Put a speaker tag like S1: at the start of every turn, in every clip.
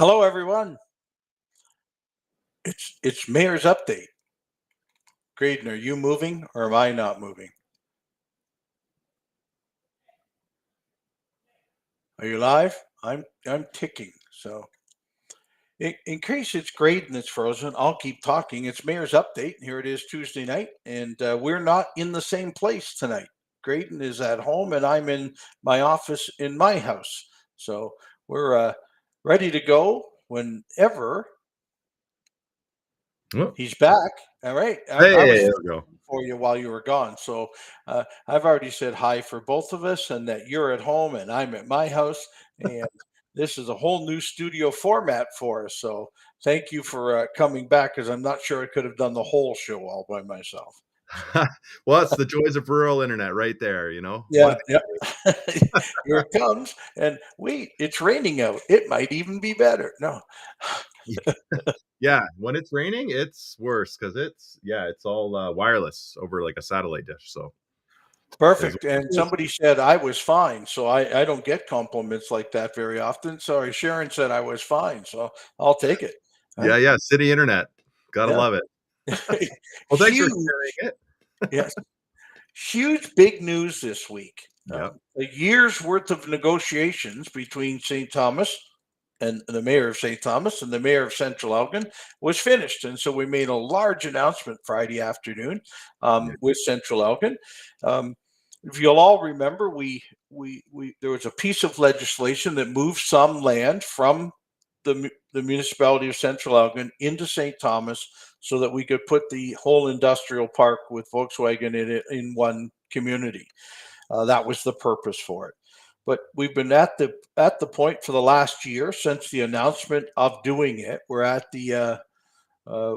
S1: Hello, everyone. It's Mayor's update. Grayden, are you moving or am I not moving? Are you live? I'm ticking. So in case it's Grayden that's frozen, I'll keep talking. It's Mayor's update. Here it is Tuesday night, and we're not in the same place tonight. Grayden is at home, and I'm in my office in my house. So we're ready to go whenever
S2: Oh,
S1: he's back. All right. I
S2: hey,
S1: was
S2: there we go.
S1: for you while you were gone. So I've already said hi for both of us, and that you're at home and I'm at my house. And this is a whole new studio format for us. So thank you for coming back, because I'm not sure I could have done the whole show all by myself.
S2: Well, that's the joys of rural internet right there, you know? One
S1: Yeah,
S2: of
S1: yeah. Here it comes. And wait, it's raining out. It might even be better. No.
S2: the yeah, when it's raining, it's worse because it's all wireless over like a satellite dish. So is
S1: Perfect. And somebody said I was fine. So I don't get compliments like that very often. Sorry, Sharon said I was fine. So I'll take it. Huh?
S2: yeah, city internet. Gotta
S1: Yeah.
S2: love it. Well, thanks for
S1: Huge.
S2: sharing it.
S1: Yes. Huge big news this week.
S2: Yep.
S1: A year's worth of negotiations between St. Thomas and the mayor of St. Thomas and the mayor of Central Elgin was finished. And so we made a large announcement Friday afternoon
S2: Yeah.
S1: with Central Elgin. Um, if you'll all remember, we there was a piece of legislation that moved some land from the municipality of Central Elgin into St. Thomas, so that we could put the whole industrial park with Volkswagen in it in one community. That was the purpose for it. But we've been at the point for the last year since the announcement of doing it. We're at the uh,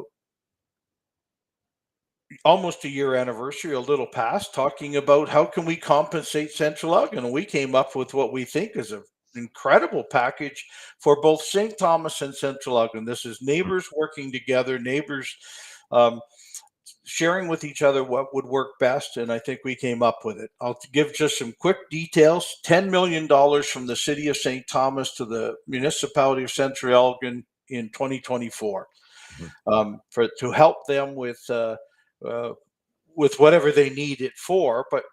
S1: almost a year anniversary, a little past, talking about how can we compensate Central Elgin, and we came up with what we think is an incredible package for both St. Thomas and Central Elgin. This is neighbors working together, neighbors um, sharing with each other what would work best, and I think we came up with it. I'll give just some quick details. $10 million from the city of St. Thomas to the municipality of Central Elgin in 2024
S2: Mhm.
S1: for to help them uh, with whatever they need it for. But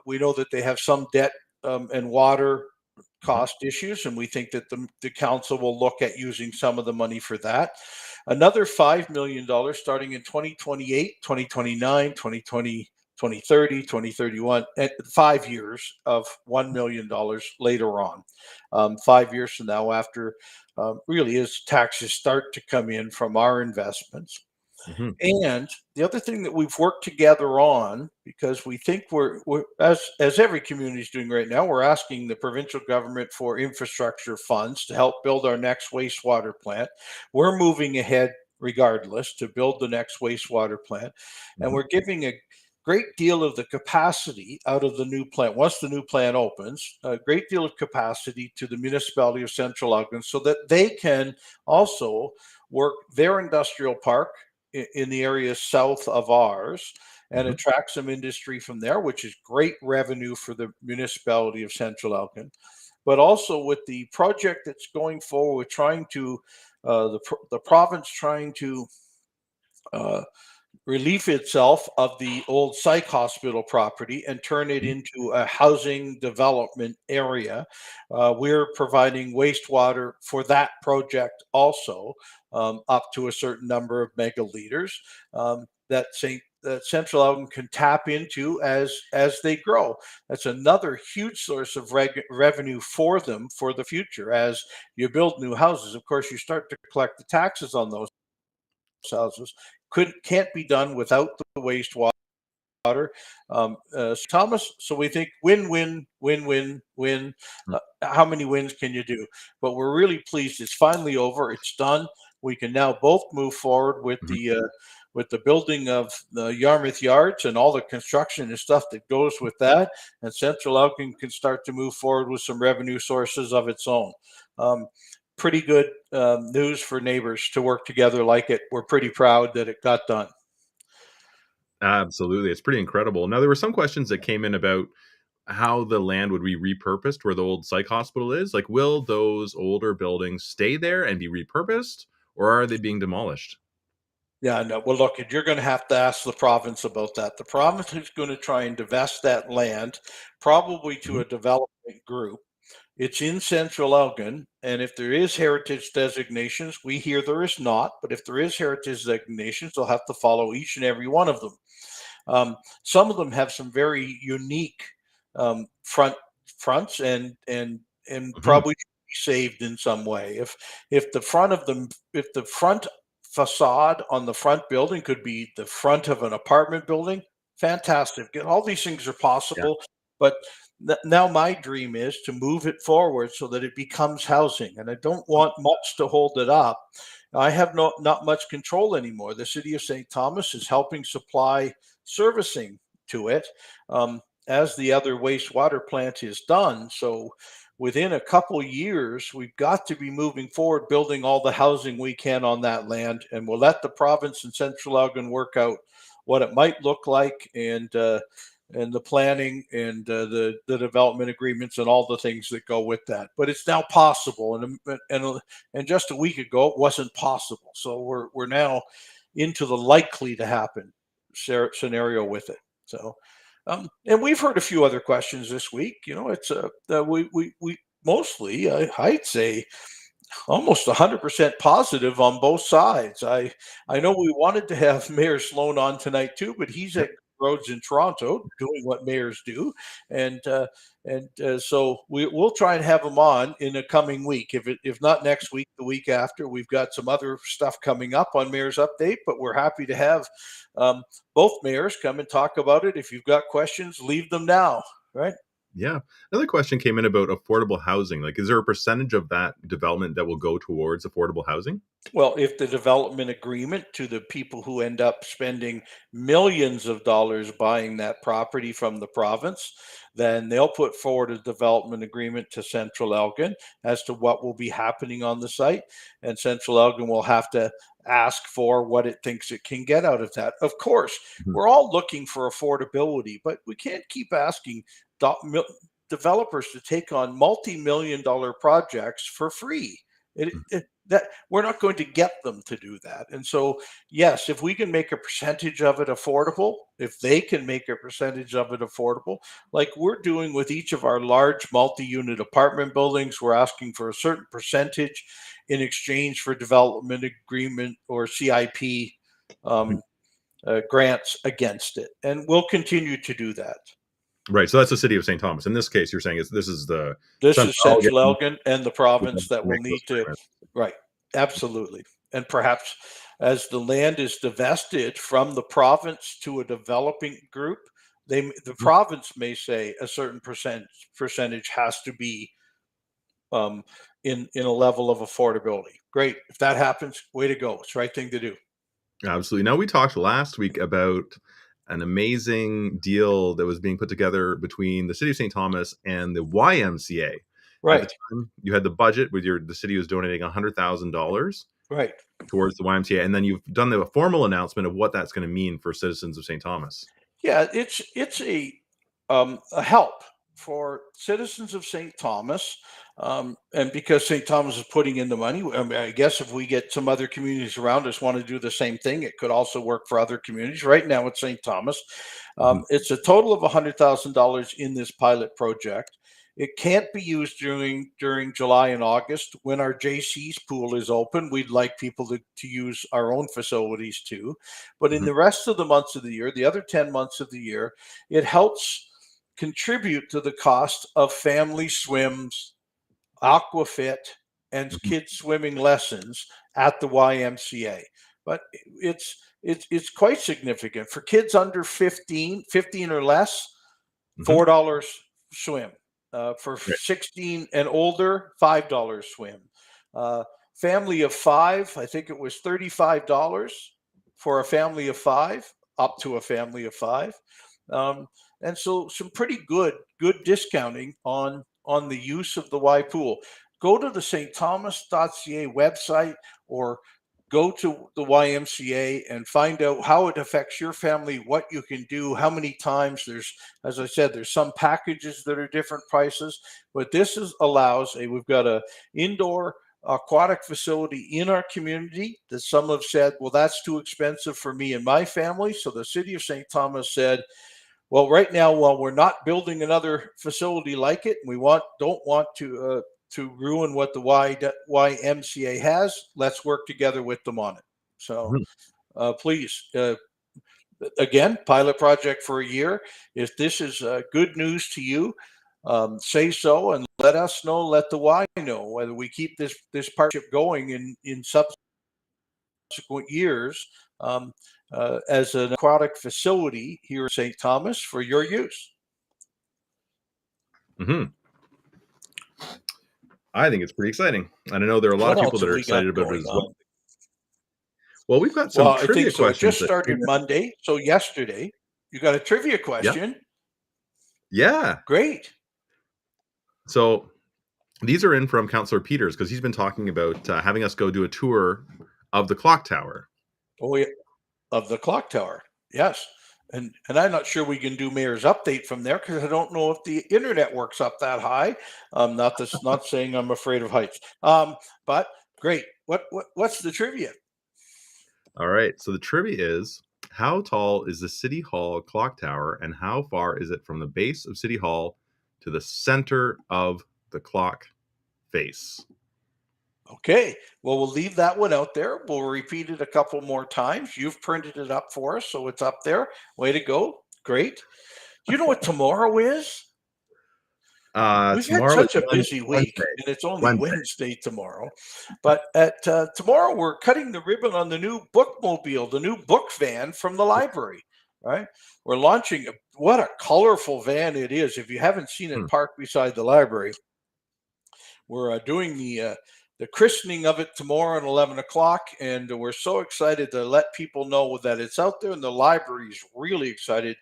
S1: we know that they have some debt and water
S2: Mhm.
S1: cost issues, and we think that the council will look at using some of the money for that. Another $5 million starting in 2028, 2029, 2020, 2030, 2031, and 5 years of $1 million later on. 5 years from now, after really as taxes start to come in from our investments.
S2: Mhm.
S1: And the other thing that we've worked together on, because we think we're as every community is doing right now, we're asking the provincial government for infrastructure funds to help build our next wastewater plant. We're moving ahead regardless to build the next wastewater plant, and
S2: Mhm.
S1: we're giving a great deal of the capacity out of the new plant. Once the new plant opens, a great deal of capacity to the municipality of Central Elgin, so that they can also work their industrial park in the area south of ours and
S2: Mhm.
S1: attract some industry from there, which is great revenue for the municipality of Central Elgin. But also with the project that's going forward, trying to the province trying to uh, relieve itself of the old psych hospital property and turn it
S2: Mhm.
S1: into a housing development area. We're providing wastewater for that project also, up to a certain number of megaliters that Central Elgin can tap into as they grow. That's another huge source of revenue for them for the future. As you build new houses, of course, you start to collect the taxes on those houses. Can't be done without the wastewater. Thomas, so we think win, win, win, win, win. How many wins can you do? But we're really pleased. It's finally over. It's done. We can now both move forward
S2: Mhm.
S1: with the building of the Yarmouth Yards and all the construction and stuff that goes with that. And Central Elgin can start to move forward with some revenue sources of its own. Um, Pretty good news for neighbors to work together like it. We're pretty proud that it got done.
S2: Absolutely. It's pretty incredible. Now, there were some questions that came in about how the land would be repurposed where the old psych hospital is? Like, will those older buildings stay there and be repurposed, or are they being demolished?
S1: Yeah, no. Well, look, you're going to have to ask the province about that. The province is going to try and divest that land, probably to
S2: Mhm.
S1: a development group. It's in central Elgin, and if there is heritage designations, we hear there is not, but if there is heritage designations, they'll have to follow each and every one of them. Some of them have some very unique fronts and
S2: Mhm.
S1: probably should be saved in some way. If the front of them, if the front facade on the front building could be the front of an apartment building, fantastic. And all these things are
S2: Yeah.
S1: possible, but now my dream is to move it forward so that it becomes housing, and I don't want much to hold it up. I have not much control anymore. The city of St. Thomas is helping supply servicing to it, as the other wastewater plant is done. So within a couple years, we've got to be moving forward, building all the housing we can on that land, and we'll let the province and Central Elgin work out what it might look like, and the planning and the development agreements and all the things that go with that. But it's now possible, and just a week ago it wasn't possible. So we're now into the likely to happen scenario with it. So, and we've heard a few other questions this week. You know, it's we mostly I'd say almost 100% positive on both sides. I know we wanted to have Mayor Sloan on tonight too, but he's
S2: Yep.
S1: at roads in Toronto doing what mayors do, and so we'll try and have him on in a coming week. If not next week, the week after. We've got some other stuff coming up on Mayor's Update, but we're happy to have um, both mayors come and talk about it. If you've got questions, leave them now. Right.
S2: Yeah. Another question came in about affordable housing. Like, is there a percentage of that development that will go towards affordable housing?
S1: Well, if the development agreement to the people who end up spending millions of dollars buying that property from the province, then they'll put forward a development agreement to Central Elgin as to what will be happening on the site. And Central Elgin will have to ask for what it thinks it can get out of that. Of course,
S2: Mhm.
S1: we're all looking for affordability, but we can't keep asking do- mil- developers to take on multi-million dollar projects for free. That we're not going to get them to do that. And so, yes, if we can make a percentage of it affordable, if they can make a percentage of it affordable, like we're doing with each of our large multi-unit apartment buildings, we're asking for a certain percentage in exchange for development agreement or CIP
S2: Mhm.
S1: um, grants against it, and we'll continue to do that.
S2: Right. So that's the city of St. Thomas. In this case, you're saying this is the
S1: This
S2: Central
S1: is Central
S2: Elgin
S1: Elgin and the
S2: who
S1: province
S2: wants
S1: that
S2: to
S1: will
S2: make those
S1: need to,
S2: agreements.
S1: right, absolutely. And perhaps as the land is divested from the province to a developing group, the
S2: Mhm.
S1: province may say a certain percentage has to be um, in a level of affordability. Great. If that happens, way to go. It's the right thing to do.
S2: Absolutely. Now, we talked last week about an amazing deal that was being put together between the city of St. Thomas and the YMCA. At the
S1: Right.
S2: time, you had the budget with the city was donating $100,000
S1: Right.
S2: towards the YMCA, and then you've done the formal announcement of what that's going to mean for citizens of St. Thomas.
S1: Yeah, it's a help for citizens of St. Thomas, and because St. Thomas is putting in the money, I mean, I guess if we get some other communities around us want to do the same thing, it could also work for other communities. Right now, it's St. Thomas.
S2: Mhm.
S1: It's a total of $100,000 in this pilot project. It can't be used during July and August when our JC's pool is open. We'd like people to use our own facilities too. But in
S2: Mhm.
S1: the rest of the months of the year, the other 10 months of the year, it helps contribute to the cost of family swims, aquafit, and
S2: Mhm.
S1: kids swimming lessons at the YMCA. But it's quite significant for kids under 15 or less.
S2: Mhm.
S1: $4 swim. For
S2: Right.
S1: 16 and older, $5 swim. Uh, Family of five, I think it was $35 for a family of five, up to a family of five. Um, and so some pretty good discounting on the use of the Y pool. Go to the stthomas.ca website or go to the YMCA and find out how it affects your family, what you can do, how many times. There's, as I said, there's some packages that are different prices, but this allows we've got a indoor aquatic facility in our community that some have said, well, that's too expensive for me and my family. So the city of St. Thomas said, well, right now, while we're not building another facility like it, we don't want to ruin what the YMCA has. Let's work together with them on it. So please, again, pilot project for a year. If this is good news to you, say so and let us know. Let the Y know whether we keep this partnership going in subsequent years as an aquatic facility here in St. Thomas for your use.
S2: I think it's pretty exciting. And I know there are a lot of people that are excited about it as well. Well, we've got some trivia questions.
S1: It just started Monday. So yesterday, you got a trivia question.
S2: Yeah.
S1: Great.
S2: So these are in from Councillor Peters because he's been talking about having us go do a tour of the clock tower.
S1: Oh, yeah. Of the clock tower. Yes. And I'm not sure we can do mayor's update from there because I don't know if the internet works up that high. Not saying I'm afraid of heights. But great. What's the trivia?
S2: All right. So the trivia is, how tall is the City Hall clock tower and how far is it from the base of City Hall to the center of the clock face?
S1: Okay. Well, we'll leave that one out there. We'll repeat it a couple more times. You've printed it up for us, so it's up there. Way to go. Great. Do you know what tomorrow is? We've had such a busy week, and it's only Wednesday tomorrow. But tomorrow, we're cutting the ribbon on the new bookmobile, the new book van from the library, right? We're launching. What a colorful van it is. If you haven't seen it parked beside the library, we're doing the christening of it tomorrow at 11 o'clock, and we're so excited to let people know that it's out there, and the library is really excited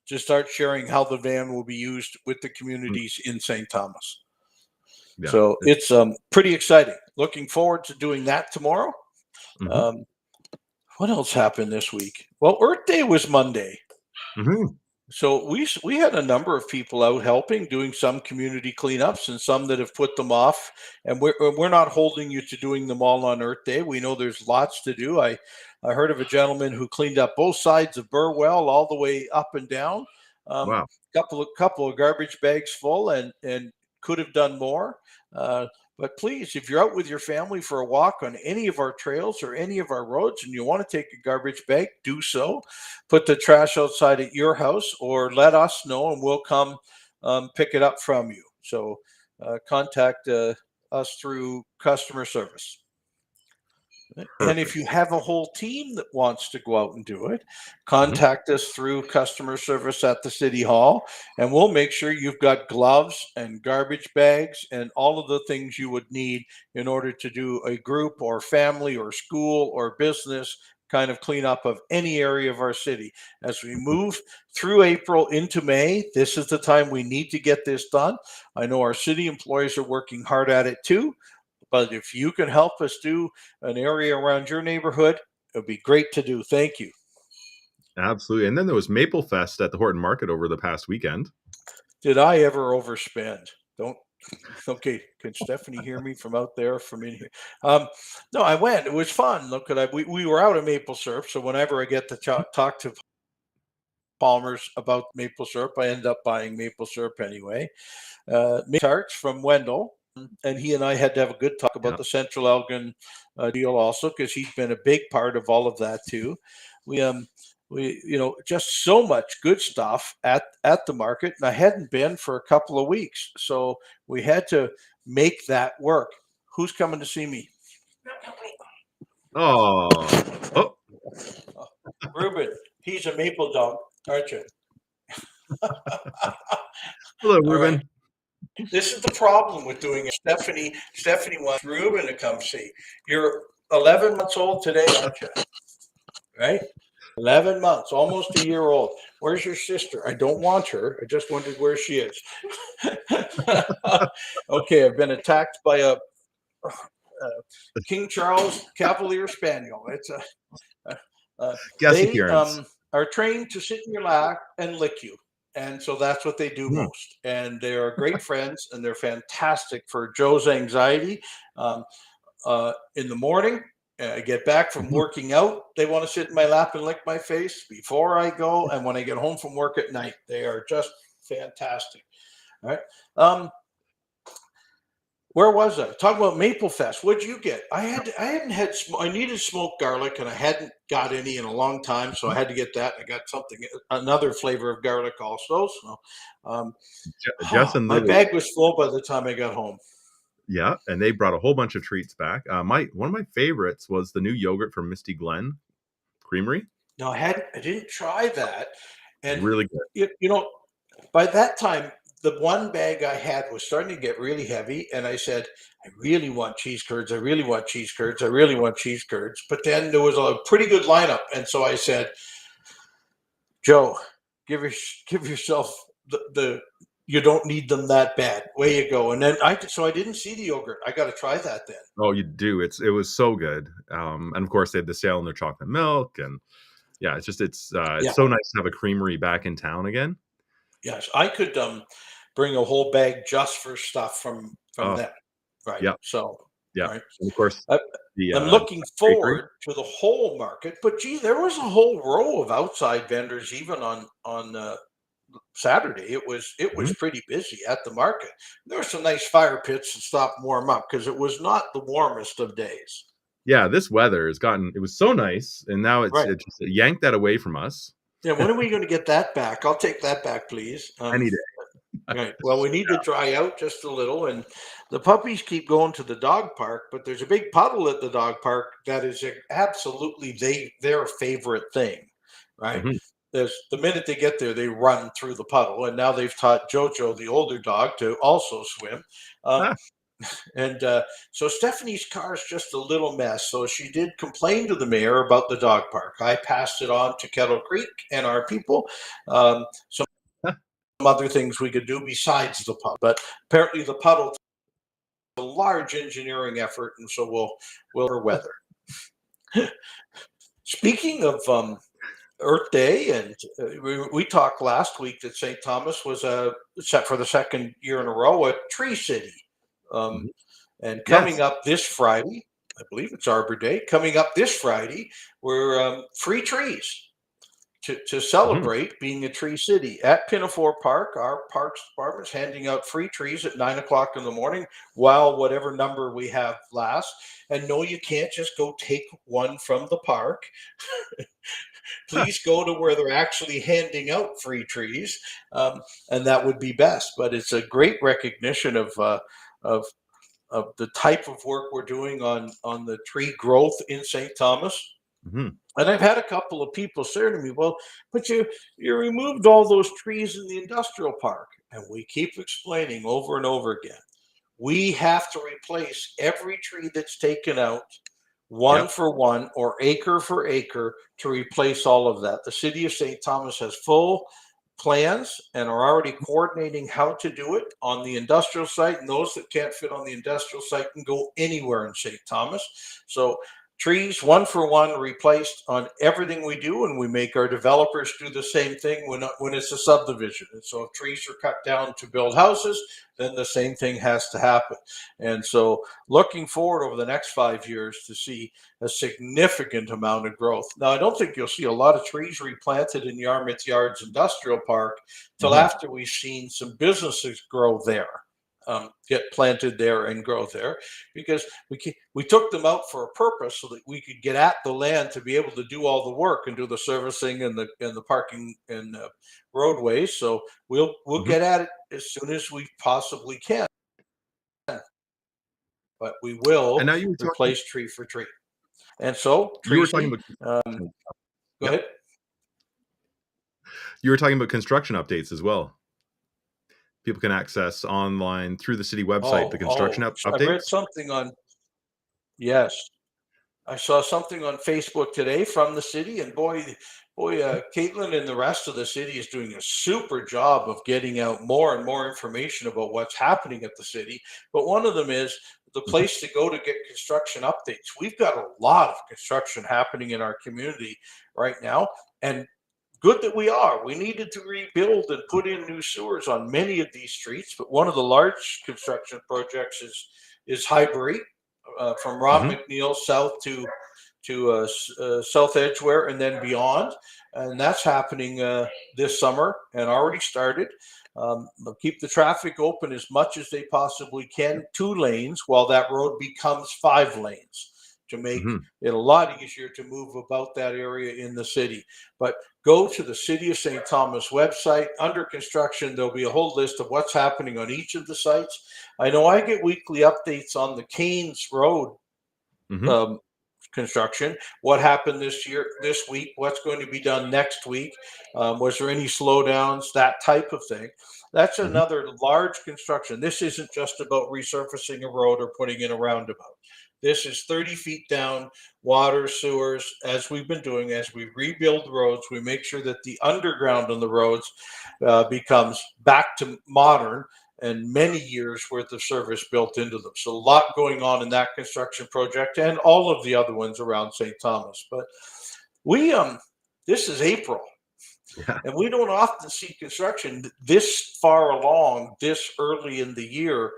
S1: to start sharing how the van will be used with the communities in St. Thomas. Yeah. So it's pretty exciting. Looking forward to doing that tomorrow. What else happened this week? Well, Earth Day was Monday. So we had a number of people out helping, doing some community cleanups and some that have put them off. And we're not holding you to doing them all on Earth Day. We know there's lots to do. I heard of a gentleman who cleaned up both sides of Burwell all the way up and down.
S2: Wow.
S1: Couple of garbage bags full and could have done more. But please, if you're out with your family for a walk on any of our trails or any of our roads and you want to take a garbage bag, do so. Put the trash outside at your house or let us know and we'll come pick it up from you. So contact us through customer service. Perfect. And if you have a whole team that wants to go out and do it, contact us through customer service at the City Hall, and we'll make sure you've got gloves and garbage bags and all of the things you would need in order to do a group or family or school or business kind of cleanup of any area of our city. As we move through April into May, this is the time we need to get this done. I know our city employees are working hard at it too. But if you can help us do an area around your neighborhood, it would be great to do. Thank you.
S2: Absolutely. And then there was Maple Fest at the Horton Market over the past weekend.
S1: Did I ever overspend? Okay. Can Stephanie hear me from out there, from in here? No, I went. It was fun. Look, we were out of maple syrup. So whenever I get to talk to Palmer's about maple syrup, I end up buying maple syrup anyway. Tarts from Wendell. And he and I had to have a good talk about the Central Elgin deal also, because he's been a big part of all of that too. We just so much good stuff at the market, and I hadn't been for a couple of weeks, so we had to make that work. Who's coming to see me?
S2: Oh,
S1: Ruben, he's a maple dog, aren't you?
S2: Hello, Ruben.
S1: Right. This is the problem with doing it. Stephanie wants Ruben to come see. You're 11 months old today, aren't you? Right? 11 months, almost a year old. Where's your sister? I don't want her. I just wondered where she is. Okay, I've been attacked by King Charles Cavalier Spaniel. It's
S2: Guest
S1: they
S2: appearance.
S1: are trained to sit in your lap and lick you. And so that's what they do
S2: Hmm.
S1: most. And they are great friends, and they're fantastic for Joe's anxiety. Um, in the morning, I get back from
S2: Mhm.
S1: working out. They want to sit in my lap and lick my face before I go. And when I get home from work at night, they are just fantastic. All right. Where was I? Talking about Maple Fest. What'd you get? I hadn't had. I needed smoked garlic, and I hadn't got any in a long time, so I had to get that. I got something, another flavor of garlic also. So,
S2: Jess and
S1: my
S2: Lily,
S1: bag was full by the time I got home.
S2: yeah, and they brought a whole bunch of treats back. My one of my favorites was the new yogurt from Misty Glen Creamery.
S1: No, I didn't try that, and
S2: Really good.
S1: you know, by that time, the one bag I had was starting to get really heavy, and I said, I really want cheese curds. I really want cheese curds. I really want cheese curds. But then there was a pretty good lineup, and so I said, Joe, give yourself the you don't need them that bad. Way you go. And then I didn't see the yogurt. I got to try that then.
S2: Oh, you do. It was so good. And of course they had the sale on their chocolate milk, and yeah,
S1: Yeah.
S2: it's so nice to have a creamery back in town again.
S1: Yes, I could bring a whole bag just for stuff from
S2: Oh,
S1: them. Right.
S2: yeah,
S1: So,
S2: yeah.
S1: right.
S2: And of course
S1: I,
S2: the
S1: I'm looking
S2: bakery.
S1: forward to the whole market, but gee, there was a whole row of outside vendors even on Saturday. It was
S2: Mhm.
S1: pretty busy at the market. There were some nice fire pits to stop and warm up because it was not the warmest of days.
S2: Yeah, this weather has gotten it was so nice, and now
S1: Right.
S2: it just yanked that away from us
S1: Yeah. When are we going to get that back? I'll take that back, please.
S2: any day.
S1: Right. Well, we need to dry out just a little, and the puppies keep going to the dog park, but there's a big puddle at the dog park that is absolutely their favorite thing, right?
S2: Mhm.
S1: There's the minute they get there, they run through the puddle, and now they've taught Jojo, the older dog, to also swim. Um,
S2: Ah,
S1: and so Stephanie's car is just a little mess. So she did complain to the mayor about the dog park. I passed it on to Kettle Creek and our people. Some other things we could do besides the puddle, but apparently the puddle is a large engineering effort, and so we'll weather. Speaking of Earth Day, and we talked last week that St. Thomas was set for the second year in a row a tree city. Um,
S2: mhm.
S1: and coming
S2: Yes.
S1: up this Friday, I believe it's Arbor Day. Coming up this Friday, we're free trees to
S2: Mhm.
S1: celebrate being a tree city at Pinafore Park. Our parks department is handing out free trees at 9 o'clock in the morning while whatever number we have lasts. And no, you can't just go take one from the park. Please go to where they're actually handing out free trees, and that would be best. But it's a great recognition of of the type of work we're doing on the tree growth in St. Thomas.
S2: Mhm.
S1: And I've had a couple of people say to me, "Well, but you removed all those trees in the industrial park," and we keep explaining over and over again. We have to replace every tree that's taken out, one
S2: Yep.
S1: for one or acre for acre, to replace all of that. The city of St. Thomas has full plans and are already coordinating how to do it on the industrial site. And those that can't fit on the industrial site can go anywhere in St. Thomas. So trees, one for one, replaced on everything we do, and we make our developers do the same thing when it's a subdivision. And so if trees are cut down to build houses, then the same thing has to happen. And so looking forward over the next 5 years to see a significant amount of growth. Now, I don't think you'll see a lot of trees replanted in Yarmouth Yards Industrial Park till
S2: Mhm.
S1: after we've seen some businesses grow there, get planted there and grow there, because we took them out for a purpose so that we could get at the land to be able to do all the work and do the servicing and the parking and roadways. So we'll
S2: Mhm.
S1: get at it as soon as we possibly can, but we
S2: And
S1: will
S2: now you were talking
S1: replace tree for tree. And so,
S2: you were talking
S1: Tracy,
S2: about
S1: go
S2: yep.
S1: ahead.
S2: You were talking about construction updates as well. People can access online through the city website the construction
S1: I read
S2: updates.
S1: something on, yes, I saw something on Facebook today from the city, and Caitlin and the rest of the city is doing a super job of getting out more and more information about what's happening at the city. But one of them is the place to go to get construction updates. We've got a lot of construction happening in our community right now, and good that we are. We needed to rebuild and put in new sewers on many of these streets, but one of the large construction projects is Highbury, from Ron
S2: Mhm.
S1: McNeil south to South Edgeware and then beyond, and that's happening this summer and already started. They'll keep the traffic open as much as they possibly can, 2 lanes, while that road becomes 5 lanes to make
S2: Mhm.
S1: it a lot easier to move about that area in the city. But go to the City of St. Thomas website. Under construction, there'll be a whole list of what's happening on each of the sites. I know I get weekly updates on the Canes Road
S2: Mhm.
S1: um, construction. What happened this week? What's going to be done next week? Was there any slowdowns? That type of thing. That's
S2: Mhm.
S1: another large construction. This isn't just about resurfacing a road or putting in a roundabout. This is 30 feet down, water, sewers, as we've been doing. As we rebuild roads, we make sure that the underground on the roads becomes back to modern and many years worth of service built into them. So a lot going on in that construction project and all of the other ones around St. Thomas. But we this is April,
S2: Yeah.
S1: and we don't often see construction this far along this early in the year,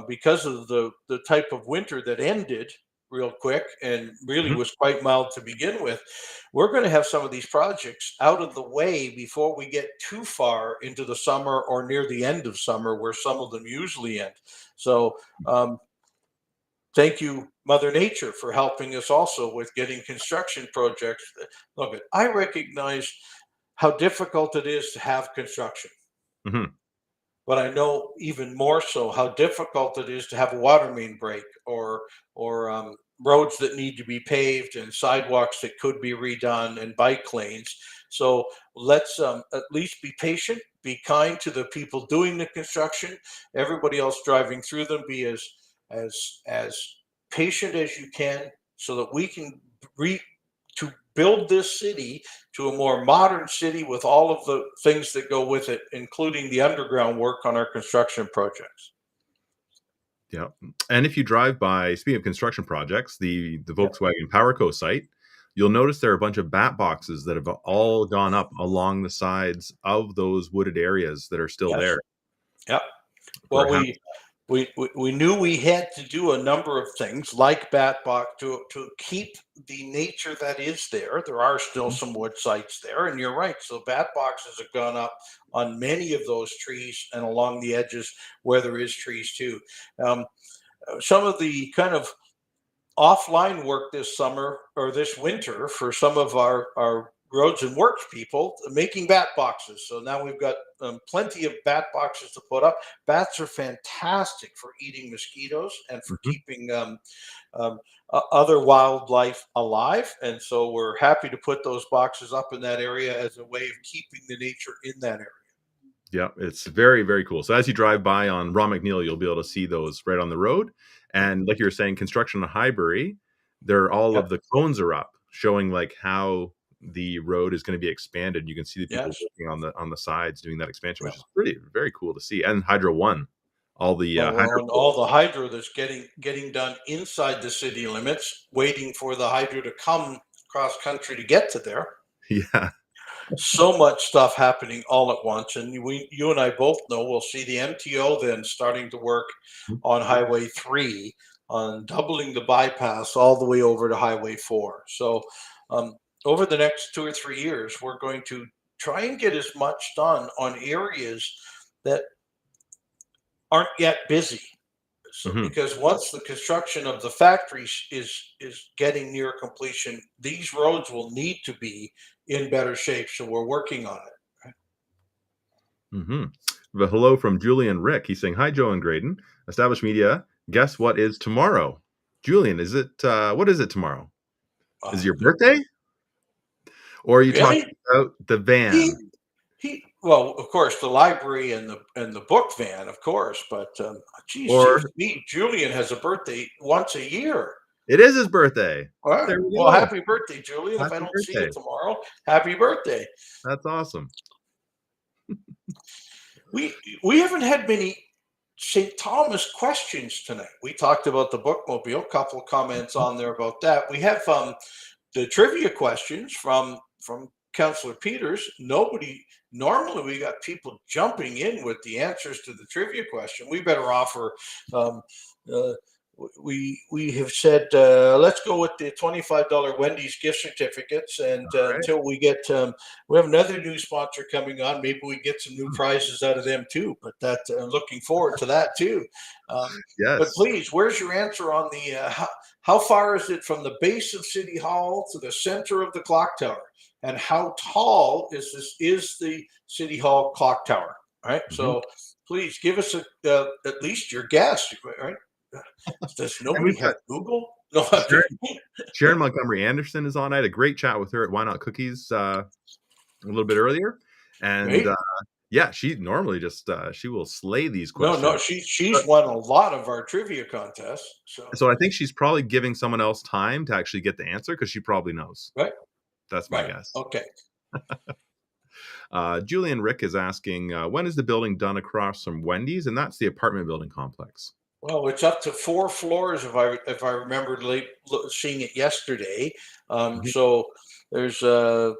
S1: because of the type of winter that ended real quick and really
S2: Mhm.
S1: was quite mild to begin with. We're going to have some of these projects out of the way before we get too far into the summer or near the end of summer, where some of them usually end. So thank you, Mother Nature, for helping us also with getting construction projects. Look, I recognize how difficult it is to have construction,
S2: Mhm.
S1: but I know even more so how difficult it is to have a water main break or roads that need to be paved and sidewalks that could be redone and bike lanes. So let's at least be patient, be kind to the people doing the construction. Everybody else driving through them, be as patient as you can, so that we can re to build this city to a more modern city with all of the things that go with it, including the underground work on our construction projects.
S2: Yeah. And if you drive by, speaking of construction projects, the
S1: Yeah.
S2: Volkswagen PowerCo site, you'll notice there are a bunch of bat boxes that have all gone up along the sides of those wooded areas that are still
S1: Yes.
S2: there.
S1: Yeah. Well,
S2: Perhaps.
S1: we knew we had to do a number of things like bat box to keep the nature that is there. There are still some wood sites there, and you're right. So bat boxes have gone up on many of those trees and along the edges where there is trees too. Um, some of the kind of offline work this summer or this winter for some of our roads and works people making bat boxes. So now we've got plenty of bat boxes to put up. Bats are fantastic for eating mosquitoes and for
S2: Mhm.
S1: keeping other wildlife alive. And so we're happy to put those boxes up in that area as a way of keeping the nature in that area.
S2: Yeah, it's very, very cool. So as you drive by on Ron McNeil, you'll be able to see those right on the road. And like you were saying, construction on Highbury, there all
S1: Yep.
S2: of the cones are up, showing like how the road is going to be expanded. You can see the people
S1: Yes.
S2: working on the sides doing that expansion,
S1: Yeah.
S2: which is pretty very cool to see. And Hydro One, all the
S1: Oh,
S2: hydro
S1: well, and
S2: poles.
S1: all the hydro that's getting done inside the city limits, waiting for the hydro to come cross country to get to there.
S2: Yeah.
S1: So much stuff happening all at once, and you and I both know we'll see the MTO then starting to work on Highway 3 on doubling the bypass all the way over to Highway 4. So, um, over the next 2 or 3 years, we're going to try and get as much done on areas that aren't yet busy. So,
S2: Mhm.
S1: because once the construction of the factories is getting near completion, these roads will need to be in better shape. So we're working on it.
S2: Mhm. The hello from Julian Rick. He's saying, "Hi, Joe and Grayden. Established Media. Guess what is tomorrow?" Julian, is it what is it tomorrow? Is it your
S1: Good.
S2: birthday? Or are you talking
S1: Really?
S2: about the
S1: He
S2: van?
S1: he. Well, of course, the library and the book van, of course. But geez, seems
S2: Or
S1: to me Julian has a birthday once a year.
S2: it is his birthday.
S1: All right.
S2: There we
S1: Well,
S2: go.
S1: happy birthday, Julian. If I
S2: Happy
S1: don't see you
S2: birthday.
S1: tomorrow, happy birthday.
S2: That's awesome.
S1: We we haven't had many St. Thomas questions tonight. We talked about the bookmobile, couple of comments on there about that. We have the trivia questions from Councillor Peters. Normally we got people jumping in with the answers to the trivia question. We better offer. Uh, we have said let's go with the $25 Wendy's gift certificates, and until we get we have another new sponsor coming on. Maybe we get some new prizes out of them too. But that looking forward to that too. But
S2: Yes.
S1: please, where's your answer on the how far is it from the base of City Hall to the center of the clock tower? And how tall is the City Hall clock tower? All right. So please give us at least your guess. Right. Does nobody have Google? No.
S2: Sharon Montgomery Anderson is on. I had a great chat with her at Why Not Cookies a little bit earlier. And yeah, she normally just she will slay these questions.
S1: No, she's won a lot of our trivia contests.
S2: So I think she's probably giving someone else time to actually get the answer because she probably knows.
S1: Right.
S2: That's my guess.
S1: Okay.
S2: Julian Rick is asking, when is the building done across from Wendy's? And that's the apartment building complex.
S1: Well, it's up to 4 floors if I remember seeing it yesterday. So there's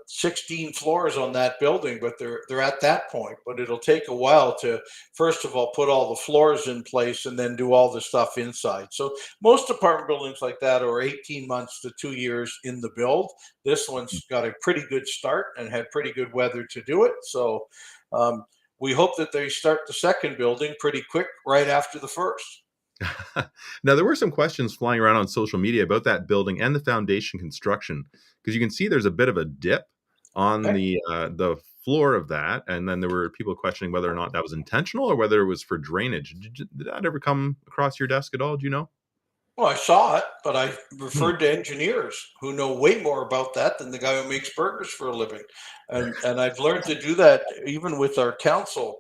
S1: 16 floors on that building, but they're at that point. But it'll take a while to first of all put all the floors in place and then do all the stuff inside. So most apartment buildings like that are 18 months to 2 years in the build. This one's got a pretty good start and had pretty good weather to do it. So we hope that they start the second building pretty quick right after the first.
S2: Now, there were some questions flying around on social media about that building and the foundation construction, because you can see there's a bit of a dip on the floor of that. And then there were people questioning whether or not that was intentional or whether it was for drainage. Did that ever come across your desk at all? Do you know?
S1: Well, I saw it, but I referred to engineers who know way more about that than the guy who makes burgers for a living. And I've learned to do that even with our council.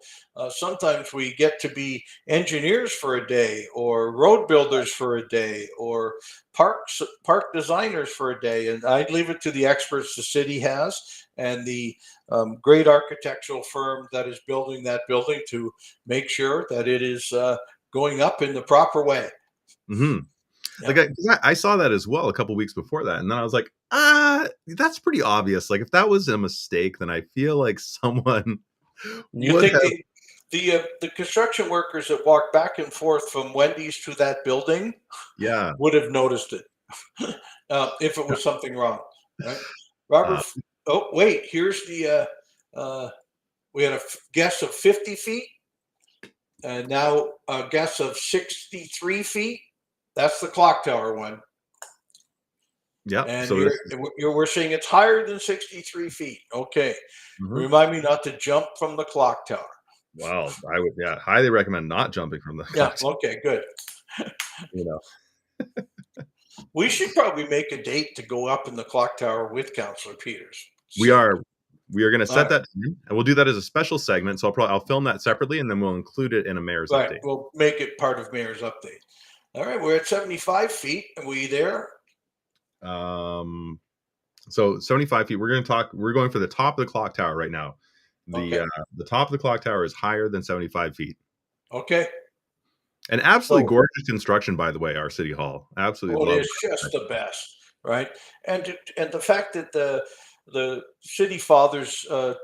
S1: Sometimes we get to be engineers for a day, or road builders for a day, or park designers for a day. And I'd leave it to the experts the city has and the great architectural firm that is building that building to make sure that it is going up in the proper way.
S2: Mm-hmm. Like I saw that as well a couple weeks before that, and then I was like, that's pretty obvious. Like if that was a mistake, then I feel like someone would have.
S1: The construction workers that walk back and forth from Wendy's to that building, would have noticed it if it was something wrong. Right? Robert, oh wait, here's the we had a guess of 50 feet, and now a guess of 63 feet. That's the clock tower one.
S2: Yeah.
S1: And
S2: so
S1: we're saying it's higher than 63 feet. Okay. Remind me not to jump from the clock tower.
S2: Well, I would highly recommend not jumping from the clock tower.
S1: Okay, good. We should probably make a date to go up in the clock tower with Councillor Peters.
S2: We are going to set that time, and we'll do that as a special segment. So I'll film that separately, and then we'll include it in a mayor's update.
S1: We'll make it part of mayor's update. All right, we're at 75 feet. Are we there?
S2: So 75 feet. We're going for the top of the clock tower right now. The top of the clock tower is higher than 75 feet.
S1: Okay.
S2: And absolutely gorgeous construction, by the way, our city hall. Absolutely love it.
S1: It's just the best, right? And the fact that the city fathers a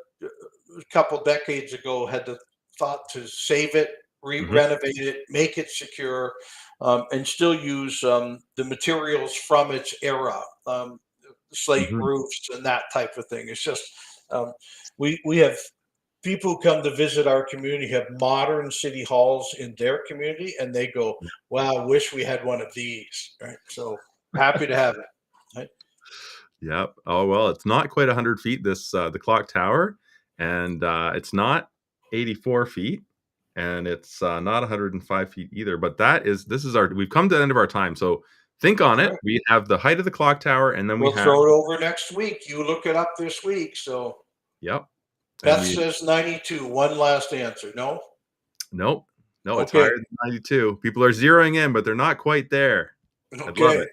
S1: couple decades ago had the thought to save it, renovate it, make it secure, and still use the materials from its era, slate roofs and that type of thing. It's just we have people who come to visit our community have modern city halls in their community, and they go, "Wow, I wish we had one of these." Right? So happy to have it. Right?
S2: Yep. Oh well, it's not quite 100 feet. This the clock tower, and it's not 84 feet. And it's not 105 feet either, but we've come to the end of our time. So think on it. We have the height of the clock tower, and then we'll
S1: throw it over next week. You look it up this week. So
S2: yep.
S1: Beth says 92. One last answer. No.
S2: Nope. No, it's higher than 92. People are zeroing in, but they're not quite there.
S1: Okay.
S2: I love it.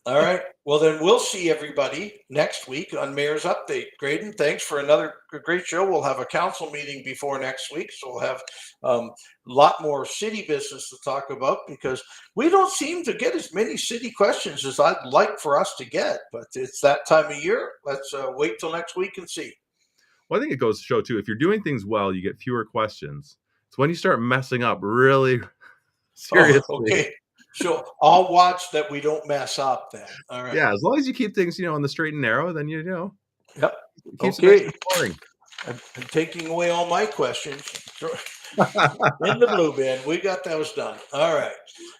S1: All right. Well, then we'll see everybody next week on Mayor's Update. Grayden, thanks for another great show. We'll have a council meeting before next week, so we'll have a lot more city business to talk about because we don't seem to get as many city questions as I'd like for us to get. But it's that time of year. Let's wait till next week and see.
S2: Well, I think it goes to show too, if you're doing things well, you get fewer questions. It's when you start messing up really
S1: Oh,
S2: seriously.
S1: okay. So I'll watch that we don't mess up then. All right.
S2: Yeah, as long as you keep things, on the straight and narrow, then
S1: Yep.
S2: it keeps it nice
S1: Okay.
S2: and boring.
S1: I'm taking away all my questions. In the blue bin. We got those done. All right.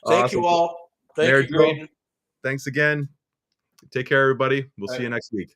S1: Thank
S2: Awesome.
S1: you all. Thank
S2: Mayor
S1: you,
S2: Joe,
S1: Grayden.
S2: thanks again. Take care, everybody. We'll
S1: All
S2: see
S1: right.
S2: you next week.